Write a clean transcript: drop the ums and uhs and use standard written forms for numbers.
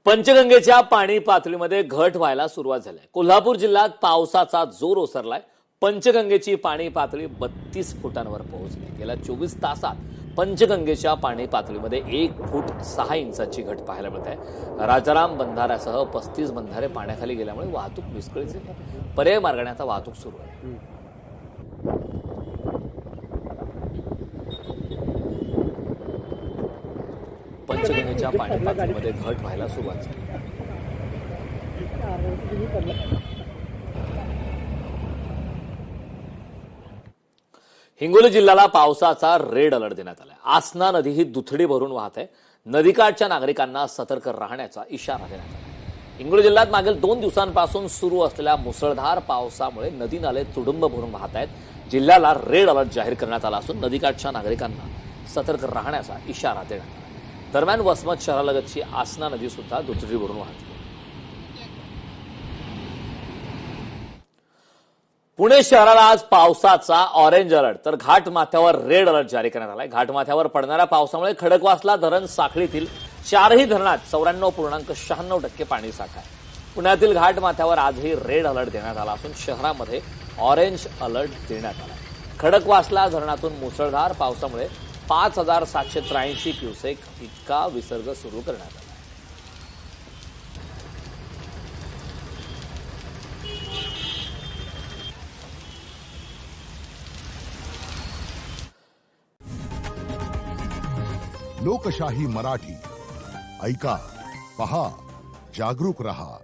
पंचगंगेच्या पाणी पातळीमध्ये घट व्हायला सुरुवात झाली आहे। कोल्हापूर जिल्ह्यात पावसाचा जोर ओसरलाय। पंचगंगेची पाणी पातळी 32 फुटांवर पोहोचली। गेल्या 24 तासात पंचगंगेच्या पाणी पातळीमध्ये 1 फूट 6 इंचाची घट पाहायला मिळत आहे। राजाराम बंधाऱ्यासह 35 बंधारे पाण्याखाली गेल्यामुळे वाहतूक विस्कळीत झाली आहे। पर्यायी मार्गाने आता वाहतूक सुरू आहे। पंचगंगेच्या पाणी पातळीमध्ये घट व्हायला सुरुवात झाली। हिंगोली जिल्ह्याला पावसाचा रेड अलर्ट देण्यात आलाय। आसना नदी ही दुथडी भरून वाहत आहे। नदीकाठच्या नागरिकांना सतर्क राहण्याचा इशारा देण्यात आला। हिंगोली जिल्ह्यात मागील 2 दिवसांपासून सुरू असलेल्या मुसळधार पावसामुळे नदी नाले तुडुंब भरून वाहत आहेत। जिल्ह्याला रेड अलर्ट जाहीर करण्यात आला असून नदीकाठच्या नागरिकांना सतर्क राहण्याचा इशारा देण्यात आला। दरम्यान वसमत शहरालगतची आसना नदी सुद्धा दुथडी भरून वाहते। पुणे शहराला आज पावसाचा ऑरेंज अलर्ट तर घाटमाथ्यावर रेड अलर्ट जारी करण्यात आलाय। घाटमाथ्यावर पडणाऱ्या पावसामुळे खडकवासला धरण साखळीतील 4ही धरणात 94.96% पाणी साठा आहे। पुण्यातील घाटमाथ्यावर आजही रेड अलर्ट देण्यात आला असून शहरामध्ये ऑरेंज अलर्ट देण्यात आला। खडकवासला धरणातून मुसळधार पावसामुळे 5783 क्युसेक इतका विसर्ग सुरू करण्यात आला। लोकशाही मराठी ऐका, पहा, जागरूक रहा।